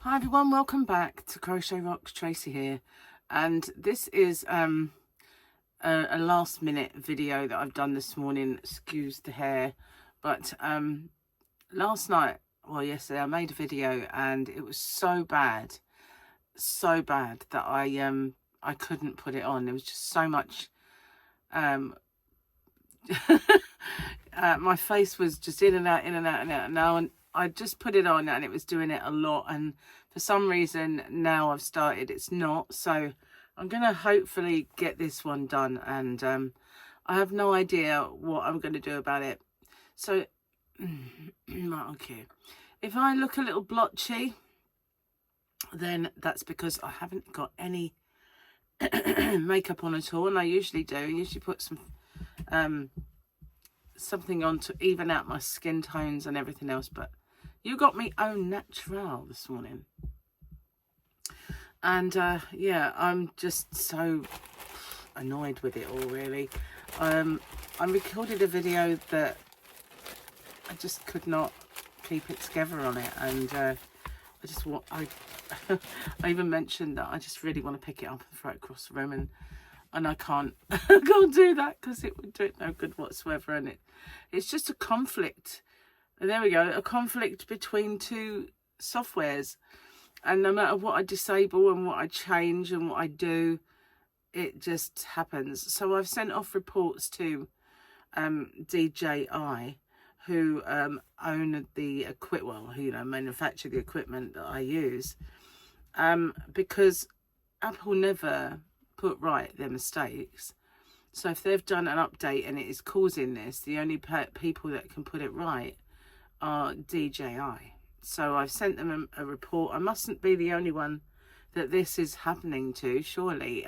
Hi everyone, welcome back to Crochet Rocks. Tracy here, and this is a last minute video that I've done this morning. Excuse the hair, but last night, well yesterday, I made a video and it was so bad that I couldn't put it on. There was just so much my face was just in and out now, and I just put it on and it was doing it a lot, and for some reason now I've started it's not. So I'm gonna hopefully get this one done, and I have no idea what I'm gonna do about it. So right, okay, if I look a little blotchy, then that's because I haven't got any makeup on at all, and I usually do. I usually put some something on to even out my skin tones and everything else, but you got me au natural this morning. And yeah, I'm just so annoyed with it all, really. I recorded a video that I just could not keep it together on it, and I just want I even mentioned that I just really want to pick it up and throw it across the room, and I can't do that because it would do it no good whatsoever, and it's just a conflict. And there we go, a conflict between two softwares, and no matter what I disable and what I change and what I do, it just happens. So I've sent off reports to DJI, who own the who manufacture the equipment that I use, because Apple never put right their mistakes. So if they've done an update and it is causing this, the only people that can put it right are DJI. So I've sent them a report. I mustn't be the only one that this is happening to, surely.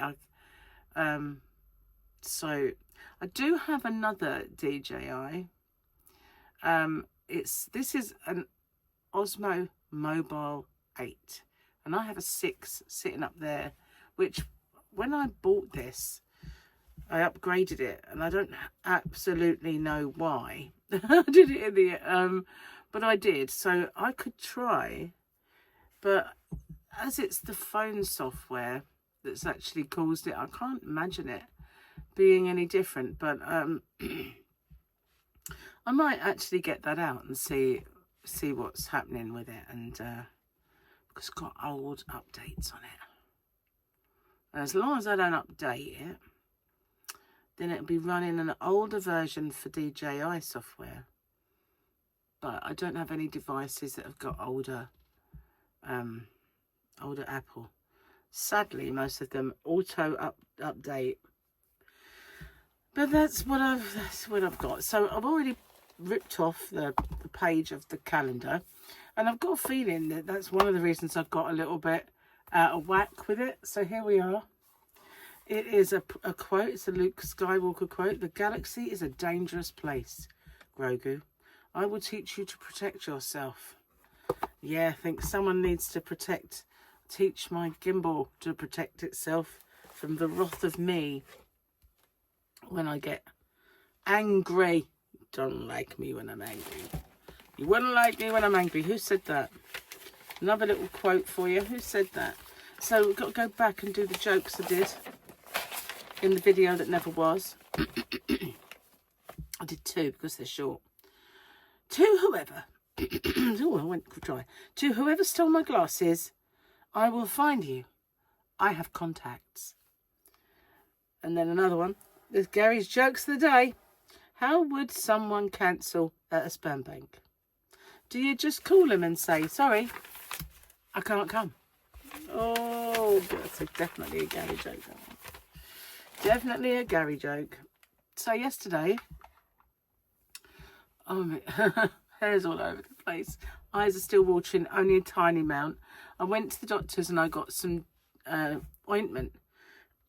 So I do have another DJI. This is an Osmo Mobile 8, and I have a 6 sitting up there, which when I bought this, I upgraded it, and I don't absolutely know why. I did it in the but I did, so I could try, but as it's the phone software that's actually caused it, I can't imagine it being any different. But I might actually get that out and see what's happening with it, and because it's got old updates on it. And as long as I don't update it, then it'll be running an older version for DJI software. But I don't have any devices that have got older Apple. Sadly, most of them auto update. But that's what I've got. So I've already ripped off the page of the calendar, and I've got a feeling that that's one of the reasons I've got a little bit out of whack with it. So here we are. It is a quote. It's a Luke Skywalker quote. "The galaxy is a dangerous place, Grogu. I will teach you to protect yourself." Yeah, I think someone needs to teach my gimbal to protect itself from the wrath of me when I get angry. Don't like me when I'm angry. You wouldn't like me when I'm angry. Who said that? Another little quote for you. Who said that? So we've got to go back and do the jokes I did in the video that never was. I did 2 because they're short. To whoever, oh, I went to try. To whoever stole my glasses, I will find you. I have contacts. And then another one. There's Gary's jokes of the day. How would someone cancel at a sperm bank? Do you just call him and say, "Sorry, I can't come"? Oh, that's definitely a Gary joke. That one. Definitely a Gary joke. So yesterday, hair's all over the place. Eyes are still watering, only a tiny amount. I went to the doctor's and I got some ointment.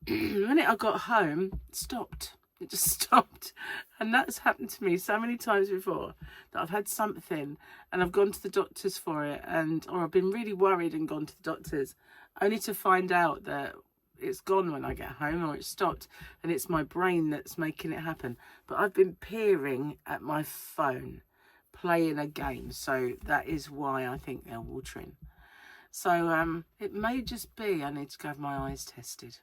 The minute I got home, it stopped. It just stopped. And that's happened to me so many times before, that I've had something and I've gone to the doctor's for it, or I've been really worried and gone to the doctor's, only to find out that it's gone when I get home, or it's stopped, and it's my brain that's making it happen. But I've been peering at my phone, playing a game, so that is why I think they're watering. So it may just be I need to go have my eyes tested.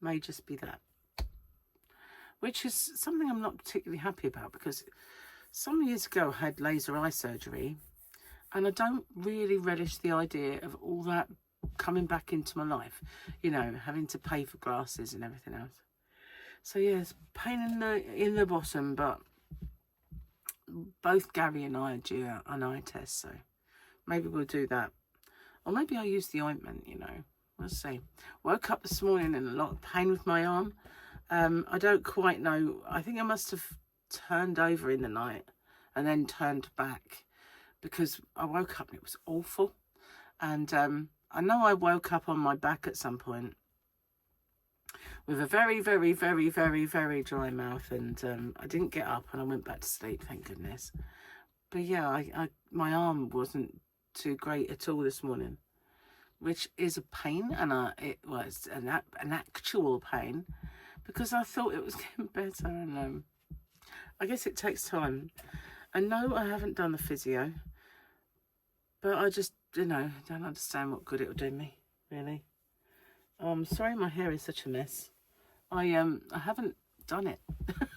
May just be that. Which is something I'm not particularly happy about, because some years ago I had laser eye surgery, and I don't really relish the idea of all that coming back into my life, you know, having to pay for glasses and everything else. So yes, pain in the bottom, but both Gary and I are due an eye test, so maybe we'll do that. Or maybe I'll use the ointment, you know. We'll see. Woke up this morning in a lot of pain with my arm. I don't quite know. I think I must have turned over in the night and then turned back, because I woke up and it was awful. And I know I woke up on my back at some point with a very, very, very, very, very dry mouth, and I didn't get up and I went back to sleep, thank goodness. But yeah, my arm wasn't too great at all this morning, which is a pain, and it was an actual pain, because I thought it was getting better, and I guess it takes time. And no, I haven't done the physio, but I just, you know, don't understand what good it will do me, really. I'm sorry my hair is such a mess. I haven't done it.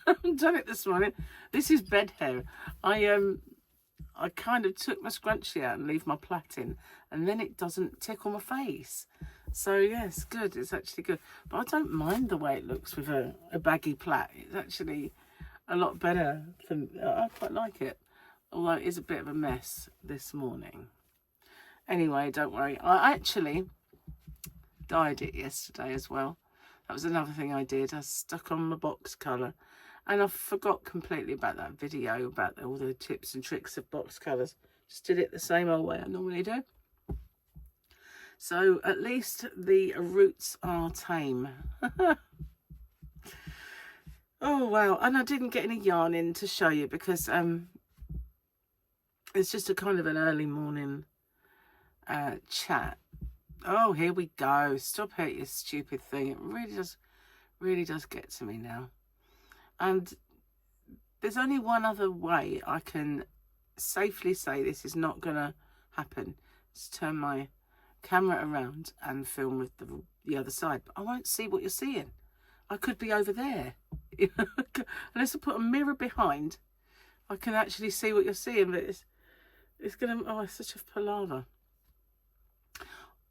I haven't done it this morning. This is bed hair. I kind of took my scrunchie out and leave my plait in, and then it doesn't tickle my face. So yes, good. It's actually good. But I don't mind the way it looks with a baggy plait. It's actually a lot better. I quite like it. Although it is a bit of a mess this morning. Anyway, don't worry. I actually dyed it yesterday as well. That was another thing I did. I stuck on my box colour. And I forgot completely about that video about all the tips and tricks of box colours. Just did it the same old way I normally do. So at least the roots are tame. Oh wow. And I didn't get any yarn in to show you, because it's just a kind of an early morning chat. Oh, here we go. Stop it, you stupid thing. It really does get to me now. And there's only one other way I can safely say this is not going to happen. Just turn my camera around and film with the other side. But I won't see what you're seeing. I could be over there. Unless I put a mirror behind, I can actually see what you're seeing. But it's going to... Oh, it's such a palaver.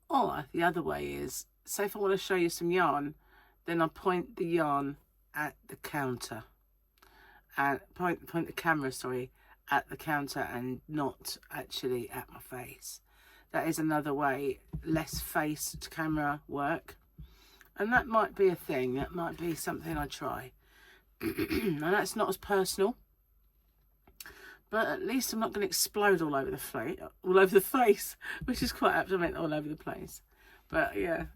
Or the other way is, say if I want to show you some yarn, then I point the yarn at the counter, and point the camera, sorry, at the counter, and not actually at my face. That is another way, less face to camera work, and that might be a thing. That might be something I try. And that's not as personal, but at least I'm not going to explode all over the face, which is quite apt. I meant all over the place. But yeah,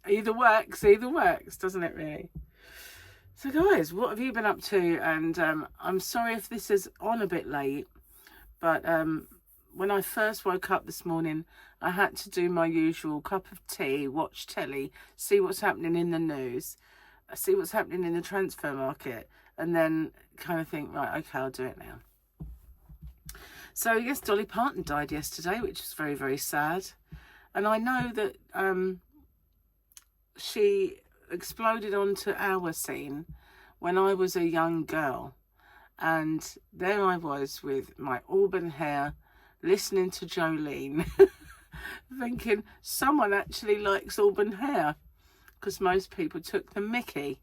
either works, doesn't it really? So guys, what have you been up to? And I'm sorry if this is on a bit late, but when I first woke up this morning, I had to do my usual cup of tea, watch telly, see what's happening in the news, see what's happening in the transfer market, and then kind of think, right, okay, I'll do it now. So yes, Dolly Parton died yesterday, which is very, very sad. And I know that she exploded onto our scene when I was a young girl. And there I was with my auburn hair, listening to Jolene, thinking someone actually likes auburn hair. Because most people took the mickey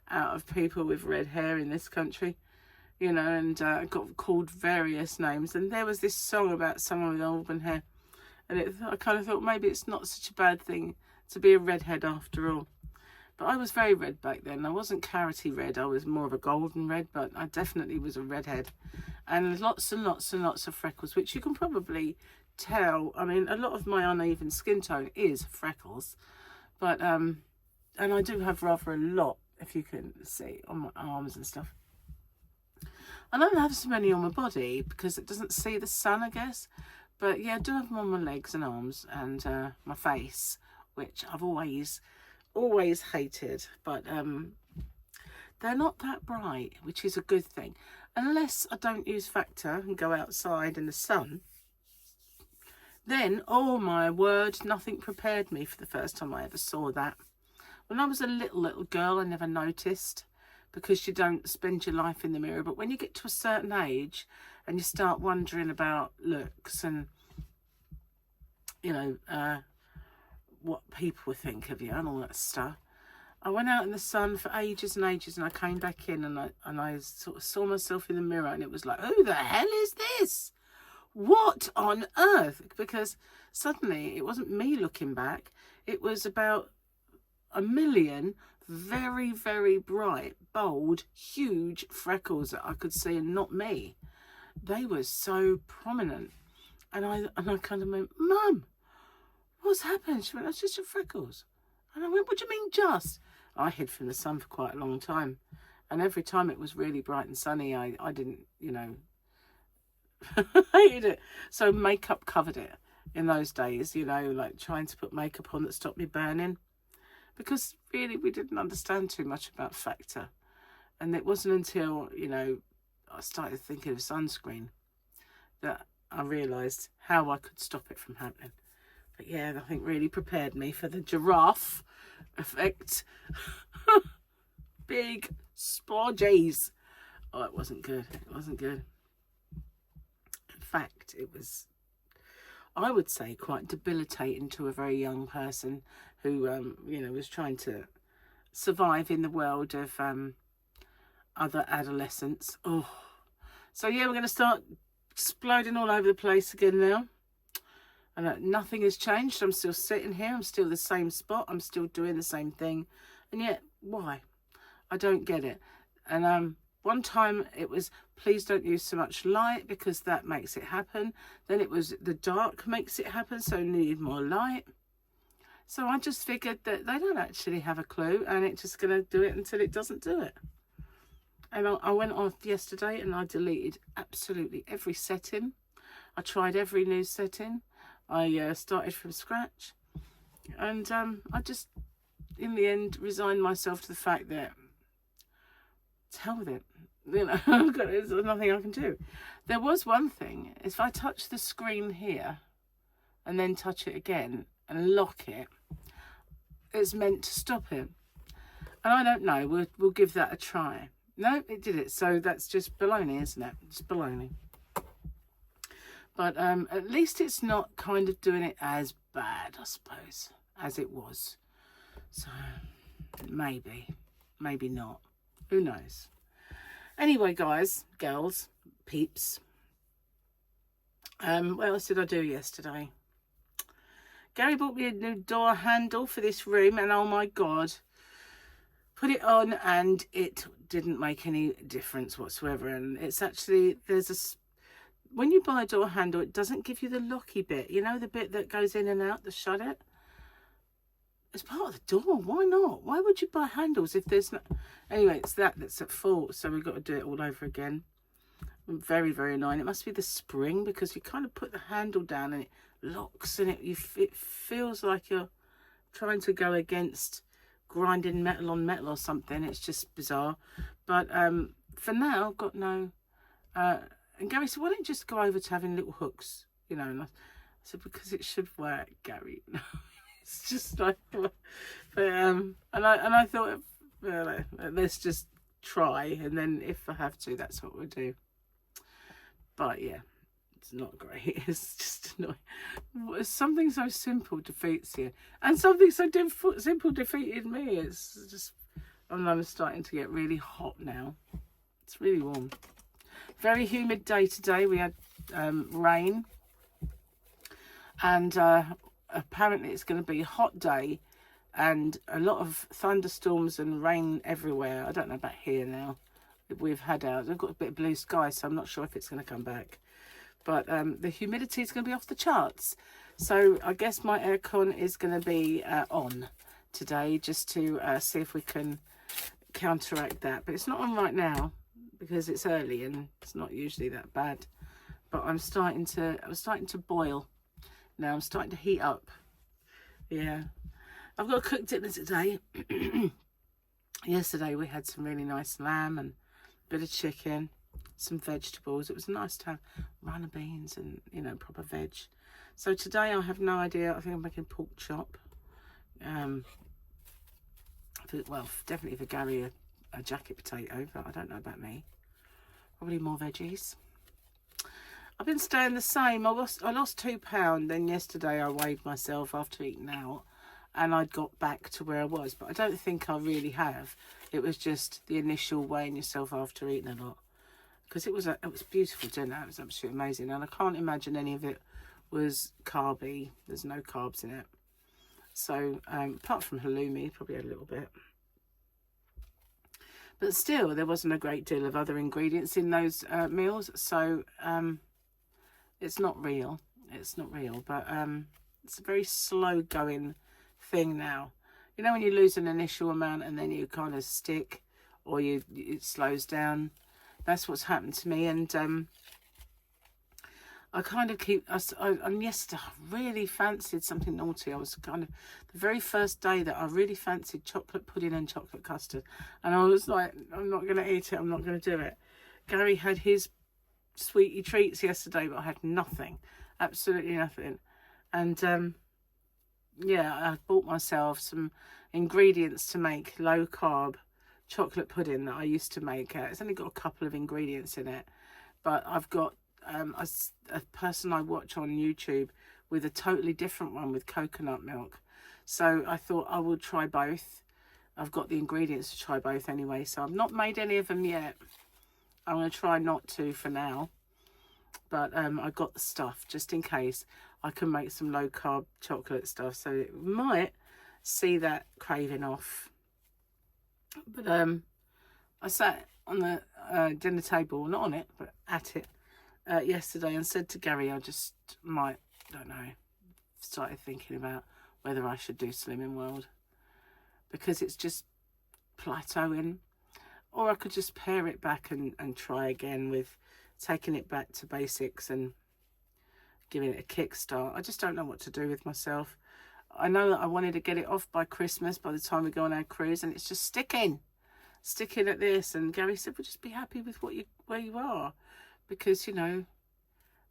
out of people with red hair in this country. You know, and got called various names. And there was this song about someone with auburn hair. And I kind of thought maybe it's not such a bad thing to be a redhead after all. But I was very red back then. I wasn't carroty red. I was more of a golden red. But I definitely was a redhead. And lots and lots and lots of freckles, which you can probably tell. I mean, a lot of my uneven skin tone is freckles. But, and I do have rather a lot, if you can see, on my arms and stuff. I don't have so many on my body because it doesn't see the sun, I guess. But yeah, I do have them on my legs and arms and my face, which I've always hated. But they're not that bright, which is a good thing. Unless I don't use factor and go outside in the sun, Then, oh my word, nothing prepared me for the first time I ever saw that. When I was a little girl, I never noticed, because you don't spend your life in the mirror. But when you get to a certain age and you start wondering about looks and, you know, what people think of you and all that stuff, I went out in the sun for ages and ages, and I came back in, and I sort of saw myself in the mirror, and it was like, who the hell is this? What on earth? Because suddenly it wasn't me looking back. It was about a million very, very bright, bold, huge freckles that I could see, and not me. They were so prominent. And I kind of went, Mum, what's happened? She went, that's just your freckles. And I went, what do you mean just? I hid from the sun for quite a long time. And every time it was really bright and sunny, I didn't, you know, hated it. So makeup covered it in those days, you know, like trying to put makeup on that stopped me burning. Because really we didn't understand too much about factor. And it wasn't until, you know, I started thinking of sunscreen that I realised how I could stop it from happening. But yeah, nothing really prepared me for the giraffe effect. Big splodges. Oh, it wasn't good. It wasn't good. In fact, it was, I would say, quite debilitating to a very young person who, you know, was trying to survive in the world of other adolescents. Oh, so yeah, we're going to start exploding all over the place again now. And nothing has changed. I'm still sitting here. I'm still the same spot. I'm still doing the same thing. And yet, why? I don't get it. And one time it was, please don't use so much light because that makes it happen. Then it was the dark makes it happen, so need more light. So I just figured that they don't actually have a clue, and it's just going to do it until it doesn't do it. And I went off yesterday and I deleted absolutely every setting. I tried every new setting. I started from scratch, and I just, in the end, resigned myself to the fact that, to hell with it, you know, there's nothing I can do. There was one thing, if I touch the screen here, and then touch it again, and lock it, it's meant to stop it. And I don't know, we'll give that a try. No, it did it, so that's just baloney, isn't it? It's baloney. But at least it's not kind of doing it as bad, I suppose, as it was. So maybe not. Who knows? Anyway, guys, girls, peeps. What else did I do yesterday? Gary bought me a new door handle for this room, and oh my God, put it on and it didn't make any difference whatsoever. And it's actually, when you buy a door handle, it doesn't give you the locky bit. You know, the bit that goes in and out, the shut it? It's part of the door. Why not? Why would you buy handles if there's no... Anyway, it's that's at fault, so we've got to do it all over again. Very, very annoying. It must be the spring, because you kind of put the handle down and it locks, and it feels like you're trying to go against grinding metal on metal or something. It's just bizarre. But for now, I've got no... And Gary said, why don't you just go over to having little hooks, you know? And I said, because it should work, Gary. It's just like, but and I thought, well, let's just try, and then if I have to, that's what we'll do. But yeah, it's not great. It's just annoying. Something so simple defeats you, and something so simple defeated me. It's just, I'm starting to get really hot now. It's really warm. Very humid day today. We had rain, and apparently it's going to be a hot day and a lot of thunderstorms and rain everywhere. I don't know about here now. We've got a bit of blue sky, so I'm not sure if it's going to come back. But the humidity is going to be off the charts. So I guess my aircon is going to be on today, just to see if we can counteract that. But it's not on right now, because it's early and it's not usually that bad. But I'm starting to boil now. I'm starting to heat up. Yeah, I've got a cooked dinner today. Yesterday we had some really nice lamb and a bit of chicken, some vegetables. It was nice to have runner beans and, you know, proper veg. So today I have no idea. I think I'm making pork chop. Well, definitely for Gary a jacket potato, but I don't know about me. Probably more veggies. I've been staying the same. I lost £2. Then yesterday I weighed myself after eating out, and I'd got back to where I was. But I don't think I really have. It was just the initial weighing yourself after eating a lot, because it was beautiful dinner. It was absolutely amazing, and I can't imagine any of it was carby. There's no carbs in it. So apart from halloumi, probably had a little bit. But still, there wasn't a great deal of other ingredients in those meals. So it's not real. It's not real. But it's a very slow going thing now. You know when you lose an initial amount and then you kind of stick, or it slows down. That's what's happened to me. And I kind of and yesterday I really fancied something naughty. I was kind of, the very first day that I really fancied chocolate pudding and chocolate custard. And I was like, I'm not going to eat it. I'm not going to do it. Gary had his sweetie treats yesterday, but I had nothing. Absolutely nothing. And yeah, I bought myself some ingredients to make low carb chocolate pudding that I used to make. It's only got a couple of ingredients in it. But I've got a person I watch on YouTube with a totally different one with coconut milk. So I thought I would try both. I've got the ingredients to try both anyway. So I've not made any of them yet. I'm going to try not to for now. But I got the stuff just in case I can make some low carb chocolate stuff. So it might see that craving off. But I sat on the dinner table, not on it, but at it, yesterday, and said to Gary, I just might, don't know, started thinking about whether I should do Slimming World, because it's just plateauing, or I could just pare it back and try again with taking it back to basics and giving it a kickstart. I just don't know what to do with myself. I know that I wanted to get it off by Christmas, by the time we go on our cruise, and it's just sticking at this. And Gary said, well, just be happy with where you are. Because, you know,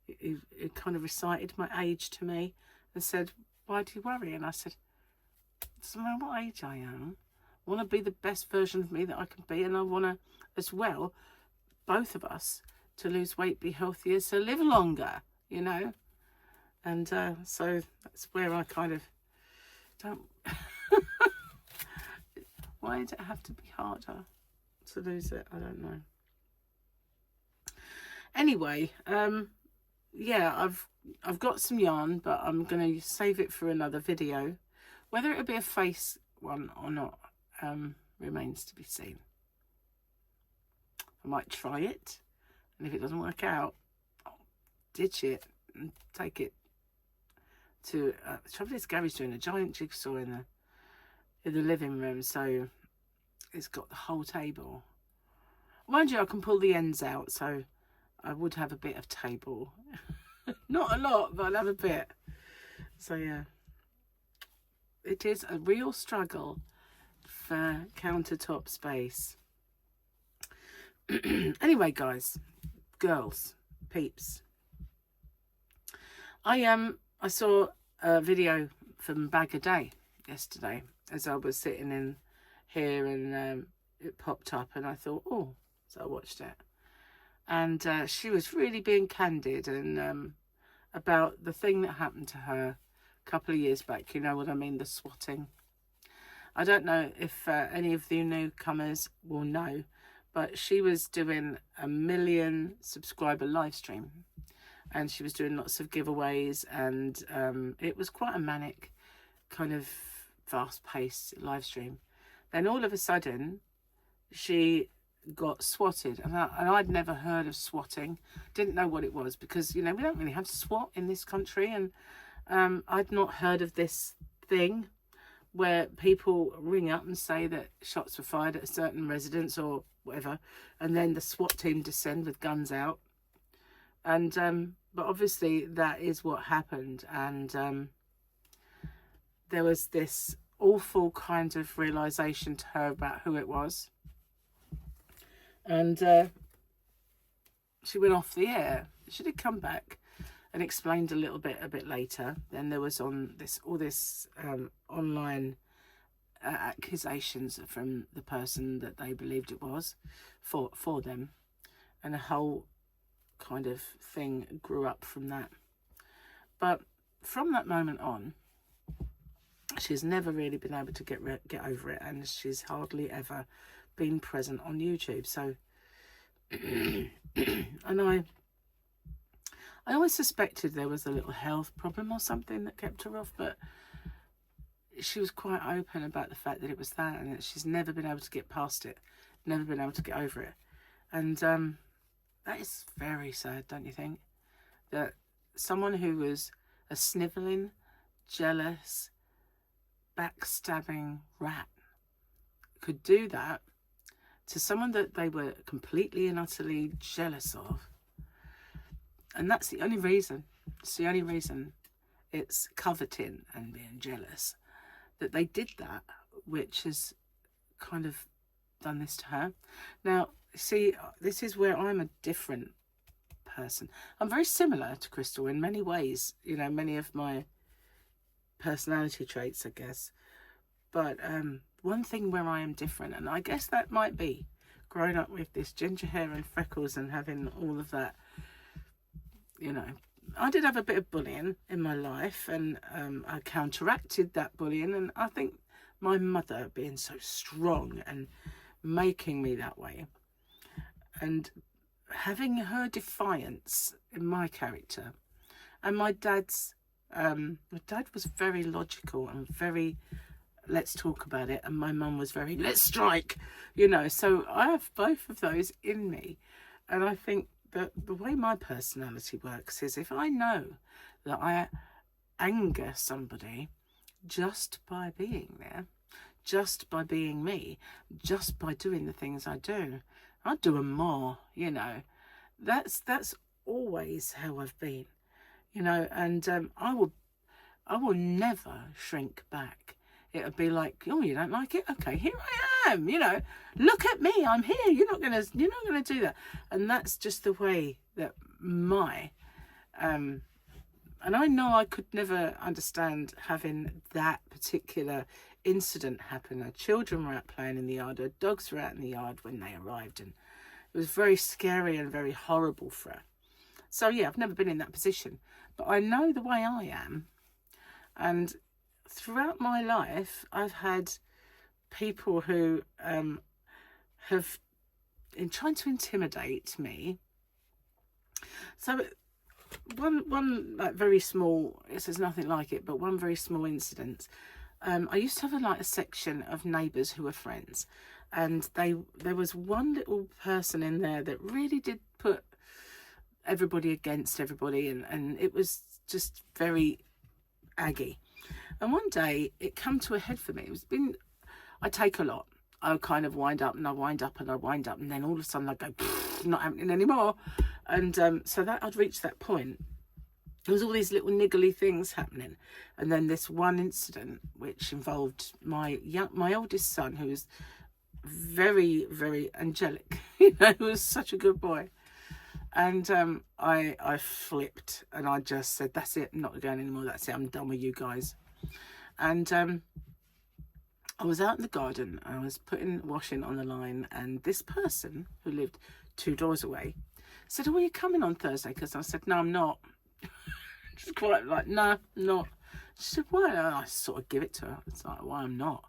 it kind of recited my age to me and said, why do you worry? And I said, it doesn't matter what age I am. I want to be the best version of me that I can be. And I want to, as well, both of us, to lose weight, be healthier, so live longer, you know. And so that's where I kind of don't... Why did it have to be harder to lose it? I don't know. Anyway, yeah, I've got some yarn, but I'm going to save it for another video. Whether it'll be a face one or not remains to be seen. I might try it, and if it doesn't work out, I'll ditch it and take it to... the trouble is, Gary's doing a giant jigsaw in the living room, so it's got the whole table. Mind you, I can pull the ends out, so I would have a bit of table. Not a lot, but I'll have a bit. So yeah, it is a real struggle for countertop space. Anyway, guys, girls, peeps, I saw a video from Bag a Day yesterday as I was sitting in here, and it popped up, and I thought, oh, so I watched it. And she was really being candid and about the thing that happened to her a couple of years back. You know what I mean, the swatting. I don't know if any of the newcomers will know, but she was doing a 1 million subscriber live stream, and she was doing lots of giveaways, and it was quite a manic, kind of fast-paced live stream. Then all of a sudden, she got swatted, and I'd never heard of swatting, didn't know what it was, because, you know, we don't really have SWAT in this country, and I'd not heard of this thing where people ring up and say that shots were fired at a certain residence or whatever, and then the SWAT team descend with guns out. And but obviously that is what happened, and there was this awful kind of realization to her about who it was, and she went off the air. She did come back and explained a bit later. Then there was all this online accusations from the person that they believed it was for them, and a whole kind of thing grew up from that. But from that moment on, she's never really been able to get over it, and she's hardly ever been present on YouTube. So and I always suspected there was a little health problem or something that kept her off, but she was quite open about the fact that it was that, and that she's never been able to get past it, never been able to get over it. And that is very sad, don't you think? That someone who was a snivelling, jealous, backstabbing rat could do that to someone that they were completely and utterly jealous of. And that's the only reason, it's the only reason, it's coveting and being jealous, that they did that, which has kind of done this to her. Now, see, this is where I'm a different person. I'm very similar to Crystal in many ways, you know, many of my personality traits, I guess. But one thing where I am different, and I guess that might be growing up with this ginger hair and freckles and having all of that, you know. I did have a bit of bullying in my life, and I counteracted that bullying, and I think my mother being so strong and making me that way, and having her defiance in my character, and my dad was very logical and very, let's talk about it, and my mum was very, let's strike, you know. So I have both of those in me, and I think that the way my personality works is, if I know that I anger somebody just by being there, just by being me, just by doing the things I do, I'll do them more, you know. That's always how I've been, you know. And I will never shrink back. It'll be like, oh, you don't like it? Okay, here I am, you know. Look at me, I'm here. You're not gonna do that. And that's just the way that my and I know I could never understand having that particular incident happen. Our children were out playing in the yard, our dogs were out in the yard when they arrived, and it was very scary and very horrible for her. So yeah, I've never been in that position, but I know the way I am. And throughout my life, I've had people who have been trying to intimidate me. So one like very small, there's nothing like it, but one very small incident. I used to have a section of neighbours who were friends, and there was one little person in there that really did put everybody against everybody, and it was just very aggy. And one day it come to a head for me. I take a lot. I kind of wind up and I wind up and I wind up, and then all of a sudden I go, not happening anymore. And so that I'd reached that point. There was all these little niggly things happening, and then this one incident which involved my oldest son, who was very, very angelic, you know, who was such a good boy. And I flipped, and I just said, that's it, I'm not going anymore, that's it, I'm done with you guys. And I was out in the garden, I was putting washing on the line, and this person who lived 2 doors away said, oh, are you coming on Thursday? Because I said, no, I'm not. She's quite like, no, I'm not. She said, why? And I sort of give it to her. It's like, why I'm not.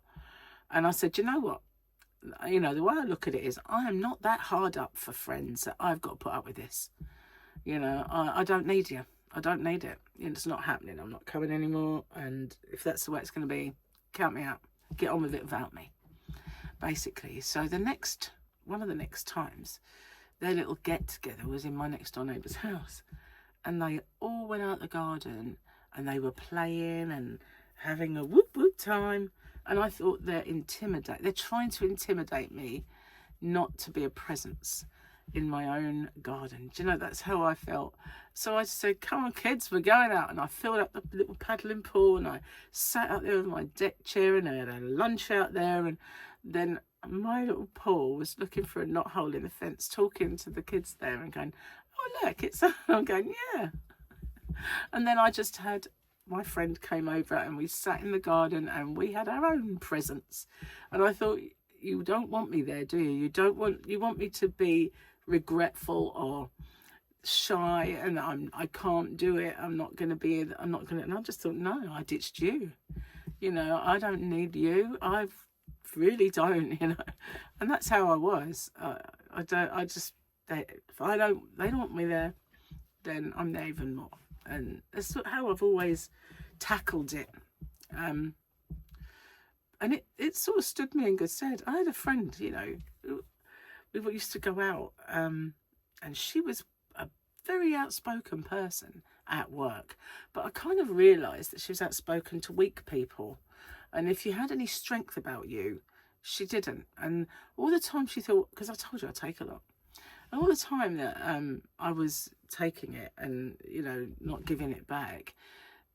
And I said, you know what? You know, the way I look at it is, I am not that hard up for friends that I've got to put up with this. You know, I don't need you. I don't need it. You know, it's not happening. I'm not coming anymore. And if that's the way it's going to be, count me out. Get on with it without me, basically. So one of the next times, their little get-together was in my next-door neighbour's house. And they all went out the garden, and they were playing and having a whoop-whoop time. And I thought they're trying to intimidate me not to be a presence in my own garden. Do you know, that's how I felt. So I said, come on kids, we're going out. And I filled up the little paddling pool, and I sat out there with my deck chair, and I had a lunch out there. And then my little Paul was looking for a knothole in the fence, talking to the kids there and going, oh look, it's I'm going, yeah. And then I just had, my friend came over and we sat in the garden and we had our own presents. And I thought, you don't want me there, do you? You want me to be regretful or shy, and I can't do it. I'm not going to. And I just thought, no, I ditched you. You know, I don't need you. I really don't, you know. And that's how I was. If they don't want me there, then I'm there even more. And that's how I've always tackled it. And it sort of stood me in good stead. I had a friend, you know, we used to go out, and she was a very outspoken person at work, but I kind of realised that she was outspoken to weak people, and if you had any strength about you, she didn't. And all the time she thought, because I told you I take a lot, and all the time that I was taking it and, you know, not giving it back,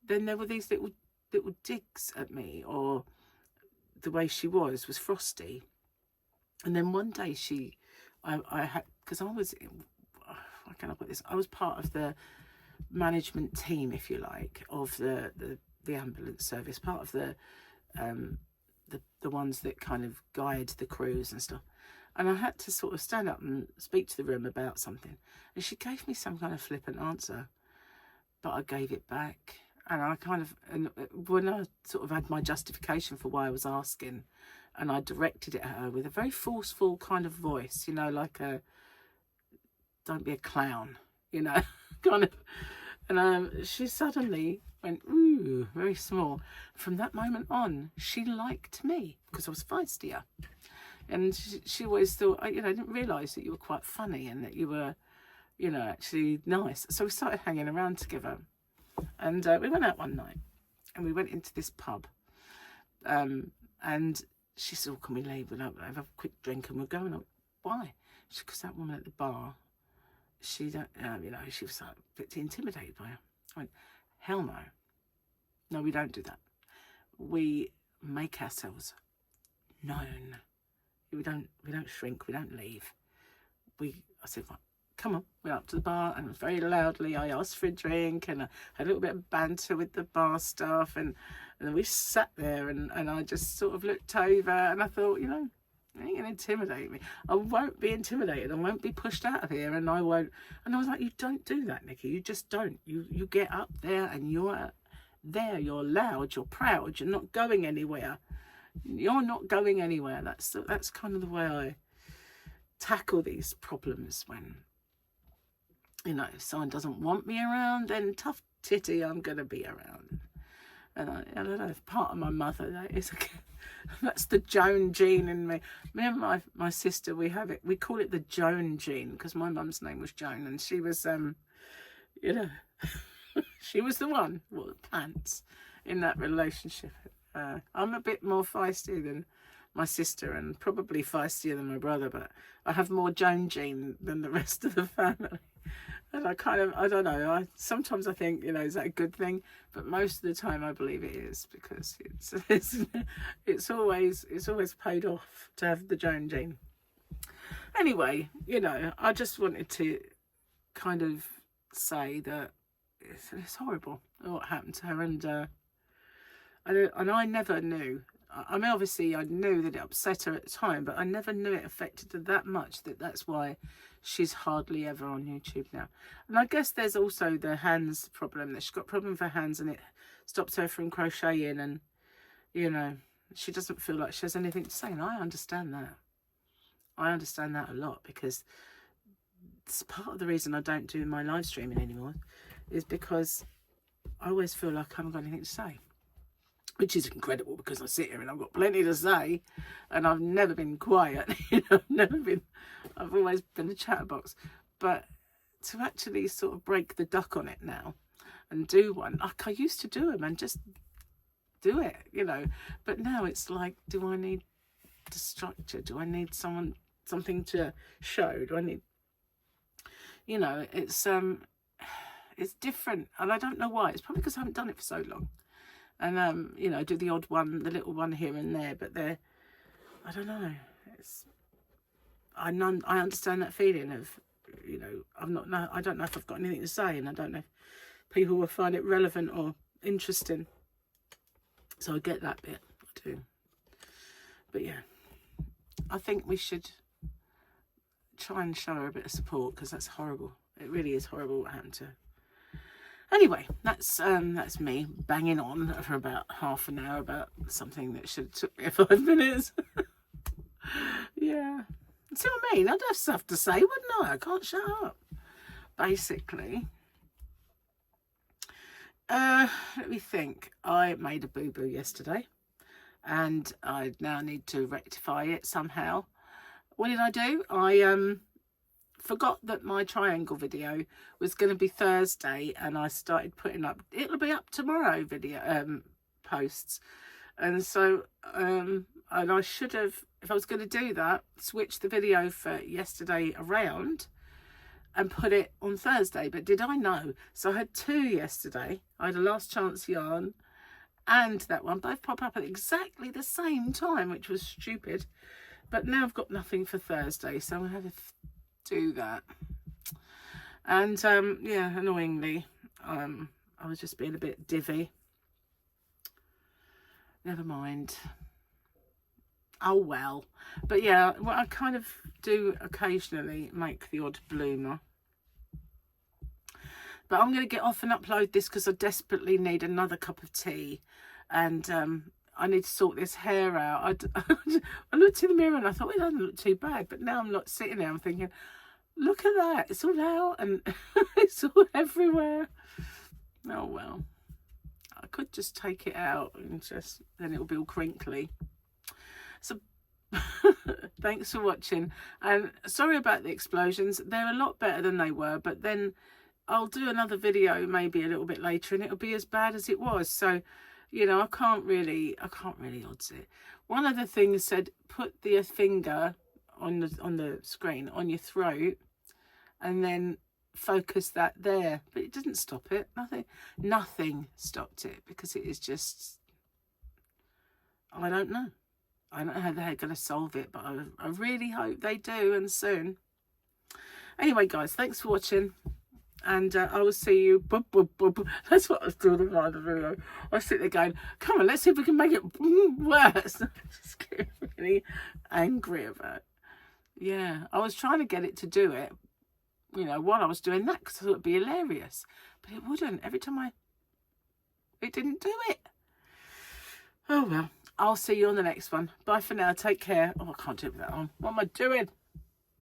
then there were these little digs at me, or the way she was frosty. And then one day I had, because I was, how can I put this? I was part of the management team, if you like, of the ambulance service, part of the ones that kind of guide the crews and stuff. And I had to sort of stand up and speak to the room about something. And she gave me some kind of flippant answer, but I gave it back. And I kind of, and when I sort of had my justification for why I was asking, and I directed it at her with a very forceful kind of voice, you know, like a, don't be a clown, you know, kind of. And she suddenly went, ooh, very small. From that moment on, she liked me because I was feistier. And she always thought, you know, I didn't realise that you were quite funny and that you were, you know, actually nice. So we started hanging around together. And we went out one night and we went into this pub. And she said, oh, can we leave? We'll have a quick drink and we'll go. And I went, why? She said, because that woman at the bar, she don't, you know, she was like a bit intimidated by her. I went, hell no. No, we don't do that. We make ourselves known. We don't shrink, we don't leave. I said, right, come on. Went up to the bar and very loudly I asked for a drink, and I had a little bit of banter with the bar staff, and then we sat there and I just sort of looked over and I thought, you know, you ain't gonna intimidate me. I won't be intimidated. I won't be pushed out of here, and I won't. And I was like, you don't do that, Nikki. You just don't. You get up there and you're there. You're loud. You're proud. You're not going anywhere. You're not going anywhere. That's kind of the way I tackle these problems. When, you know, if someone doesn't want me around, then tough titty, I'm gonna be around. And I don't know if part of my mother, that is, that's the Joan Gene in me. Me and my sister, we call it the Joan Gene, because my mum's name was Joan, and she was, you know, she was the one with the pants in that relationship. I'm a bit more feisty than my sister, and probably feistier than my brother, but I have more Joan Gene than the rest of the family. And I don't know, sometimes I think, you know, is that a good thing? But most of the time I believe it is, because it's always paid off to have the Joan Gene. Anyway, you know, I just wanted to kind of say that it's horrible what happened to her, and I never knew. I mean, obviously I knew that it upset her at the time, but I never knew it affected her that much, that's why she's hardly ever on YouTube now. And I guess there's also the hands problem, that she's got a problem with her hands and it stops her from crocheting, and, you know, she doesn't feel like she has anything to say. And I understand that. I understand that a lot, because it's part of the reason I don't do my live streaming anymore, is because I always feel like I haven't got anything to say. Which is incredible, because I sit here and I've got plenty to say, and I've never been quiet. You know, I've always been a chatterbox. But to actually sort of break the duck on it now and do one, like I used to do them and just do it, you know. But now it's like, do I need the structure? Do I need something to show? Do I need, you know, it's different, and I don't know why. It's probably because I haven't done it for so long. And, you know, do the odd one, the little one here and there, but I don't know. I understand that feeling of, you know, I don't know if I've got anything to say, and I don't know if people will find it relevant or interesting. So I get that bit, I do. But yeah, I think we should try and show her a bit of support, because that's horrible. It really is horrible what happened to her. Anyway, that's me banging on for about half an hour about something that should have took me 5 minutes. Yeah. See what I mean? I'd have stuff to say, wouldn't I? I can't shut up. Basically. Let me think. I made a boo-boo yesterday, and I now need to rectify it somehow. What did I do? I forgot that my triangle video was going to be Thursday, and I started putting up, it'll be up tomorrow video posts. And so and I should have, if I was going to do that, switch the video for yesterday around and put it on Thursday. But did I know? So I had 2 yesterday. I had a last chance yarn and that one both pop up at exactly the same time, which was stupid. But now I've got nothing for Thursday, so I'm going to have to do that. And yeah, annoyingly, I was just being a bit divvy. Never mind. Oh well. But yeah, what I kind of do occasionally make the odd bloomer. But I'm going to get off and upload this because I desperately need another cup of tea. And I need to sort this hair out. I looked in the mirror and I thought, well, it doesn't look too bad. But now I'm not sitting there, I'm thinking, look at that. It's all out and it's all everywhere. Oh well. I could just take it out and just, then it'll be all crinkly. So thanks for watching, and sorry about the explosions. They're a lot better than they were, but then I'll do another video maybe a little bit later and it'll be as bad as it was. So, you know, I can't really odds it. One of the things said, put the finger on the screen on your throat and then focus that there, but it didn't stop it. Nothing stopped it, because it is just, I don't know how they're going to solve it, but I really hope they do, and soon. Anyway guys, thanks for watching, and I will see you. That's what I was doing in the video. I sit there going, come on, let's see if we can make it worse. Just getting really angry about it. Yeah, I was trying to get it to do it, you know, while I was doing that, because I thought it would be hilarious, but it wouldn't. Every time it didn't do it. Oh well, I'll see you on the next one. Bye for now. Take care. Oh, I can't do it with that on. What am I doing?